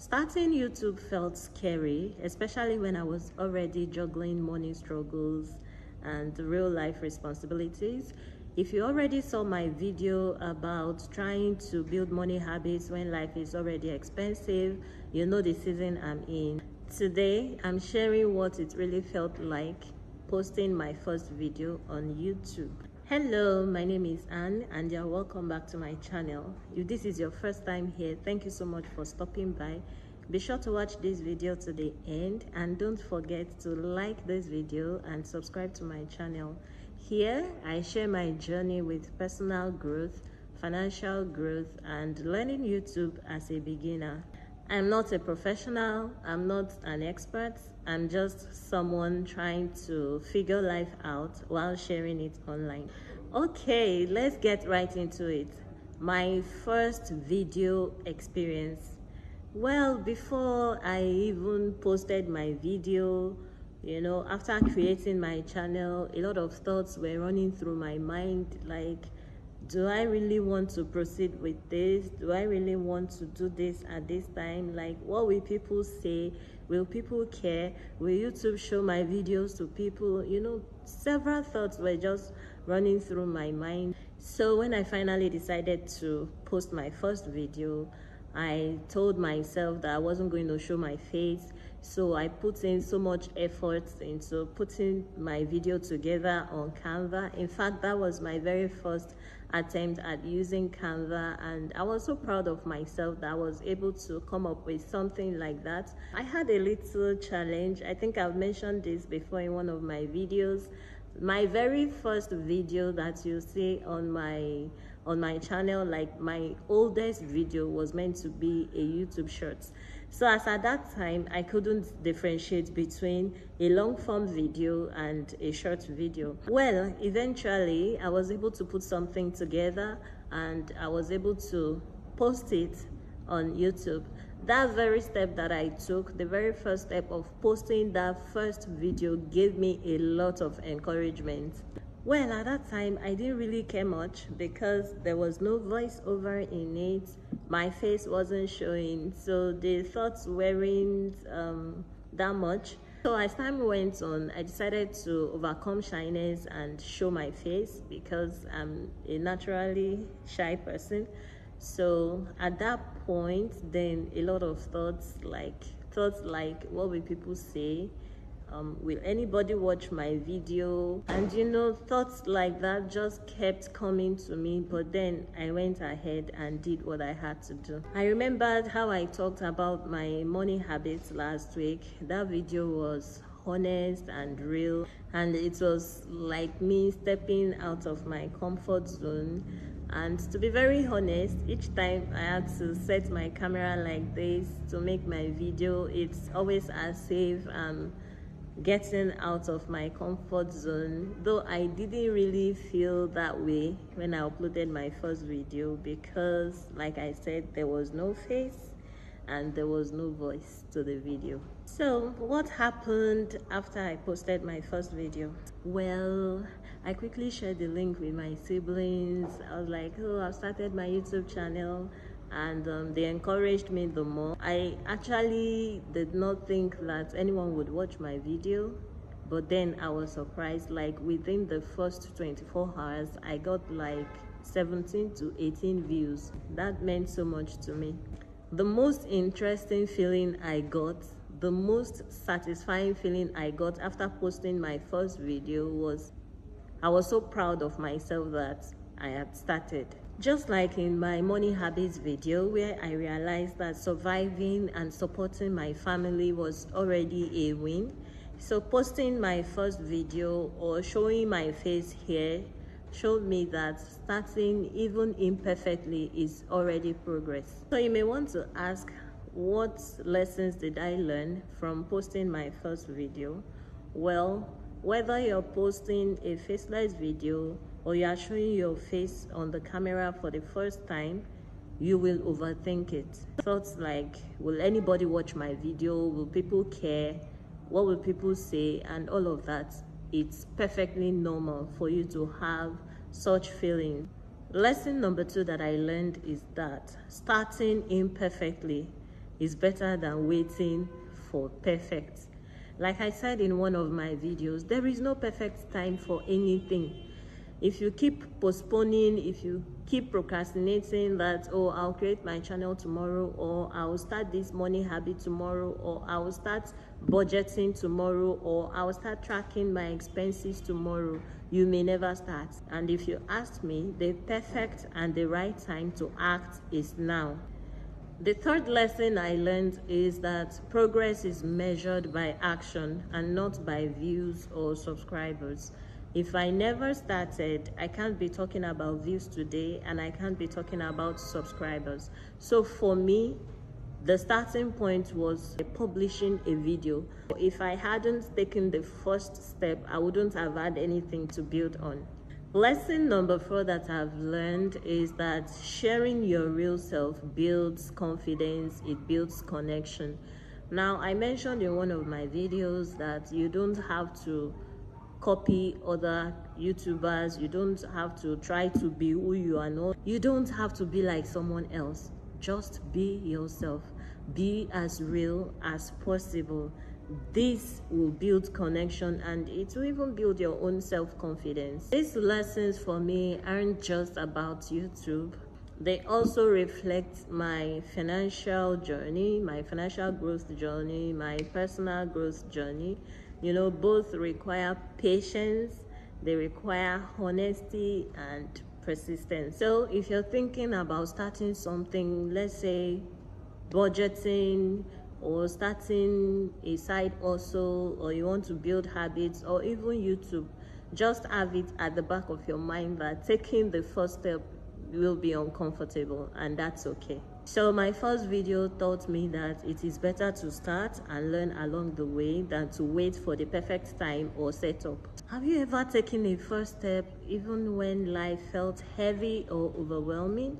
Starting YouTube felt scary, especially when I was already juggling money struggles and real life responsibilities. If you already saw my video about trying to build money habits when life is already expensive, you know the season I'm in. Today, I'm sharing what it really felt like posting my first video on YouTube. Hello, my name is Anne and you're welcome back to my channel. If this is your first time here, thank you so much for stopping by. Be sure to watch this video to the end and don't forget to like this video and subscribe to my channel. Here, I share my journey with personal growth, financial growth, and learning YouTube as a beginner. I'm not a professional, I'm not an expert, I'm just someone trying to figure life out while sharing it online. Okay, let's get right into it. My first video experience. Well, before I even posted my video, after creating my channel, a lot of thoughts were running through my mind, like, do I really want to proceed with this? Do I really want to do this at this time? Like, what will people say? Will people care? Will YouTube show my videos to people? Several thoughts were just running through my mind. So when I finally decided to post my first video, I told myself that I wasn't going to show my face. So I put in so much effort into putting my video together on Canva. In fact, that was my very first attempt at using Canva, and I was so proud of myself that I was able to come up with something like that. I had a little challenge. I think I've mentioned this before in one of my videos. My very first video that you see on my channel, like my oldest video, was meant to be a YouTube short. So as at that time, I couldn't differentiate between a long form video and a short video. Well, eventually I was able to put something together and I was able to post it on YouTube. That very step that I took, the very first step of posting that first video, gave me a lot of encouragement. Well, at that time, I didn't really care much because there was no voiceover in it. My face wasn't showing, so the thoughts weren't that much. So as time went on, I decided to overcome shyness and show my face because I'm a naturally shy person. So at that point, then a lot of thoughts like, what will people say? Will anybody watch my video? And thoughts like that just kept coming to me, but then I went ahead and did what I had to do. I remembered how I talked about my money habits last week. That video was honest and real, and it was like me stepping out of my comfort zone. And to be very honest, each time I had to set my camera like this to make my video, it's always as if I'm getting out of my comfort zone, though I didn't really feel that way when I uploaded my first video because, like I said, there was no face and there was no voice to the video. So what happened after I posted my first video? Well, I quickly shared the link with my siblings. I was like, oh, I've started my YouTube channel, and they encouraged me the more. I actually did not think that anyone would watch my video, but then I was surprised. Like within the first 24 hours, I got like 17 to 18 views. That meant so much to me. The most interesting feeling I got, the most satisfying feeling I got after posting my first video was I was so proud of myself that I had started. Just like in my money habits video, where I realized that surviving and supporting my family was already a win. So posting my first video or showing my face here showed me that starting even imperfectly is already progress. So you may want to ask, what lessons did I learn from posting my first video? Well, whether you're posting a faceless video or you are showing your face on the camera for the first time, you will overthink it. Thoughts like, will anybody watch my video? Will people care? What will people say? And all of that. It's perfectly normal for you to have such feelings. Lesson number 2 that I learned is that starting imperfectly is better than waiting for perfect. Like I said in one of my videos, there is no perfect time for anything. If you keep postponing, if you keep procrastinating that, oh, I'll create my channel tomorrow, or I'll start this money habit tomorrow, or I'll start budgeting tomorrow, or I'll start tracking my expenses tomorrow, you may never start. And if you ask me, the perfect and the right time to act is now. The third lesson I learned is that progress is measured by action and not by views or subscribers. If I never started, I can't be talking about views today, and I can't be talking about subscribers. So for me, the starting point was publishing a video. If I hadn't taken the first step, I wouldn't have had anything to build on. Lesson number 4 that I've learned is that sharing your real self builds confidence, it builds connection. Now, I mentioned in one of my videos that you don't have to copy other YouTubers, you don't have to try to be who you are not, you don't have to be like someone else. Just be yourself, be as real as possible. This will build connection, and it will even build your own self-confidence. These lessons for me aren't just about YouTube. They also reflect my financial journey, my financial growth journey, my personal growth journey. You know, both require patience, they require honesty and persistence. So if you're thinking about starting something, let's say budgeting, or starting a side hustle, or you want to build habits, or even YouTube, just have it at the back of your mind that taking the first step will be uncomfortable, and that's okay. So my first video taught me that it is better to start and learn along the way than to wait for the perfect time or setup. Have you ever taken a first step even when life felt heavy or overwhelming?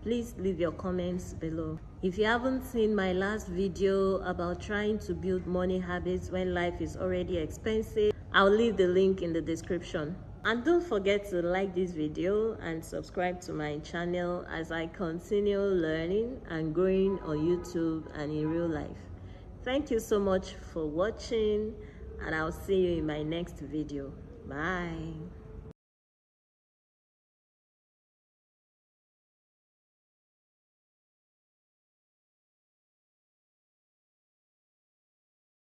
Please leave your comments below. If you haven't seen my last video about trying to build money habits when life is already expensive, I'll leave the link in the description. And don't forget to like this video and subscribe to my channel as I continue learning and growing on YouTube and in real life. Thank you so much for watching, and I'll see you in my next video. Bye.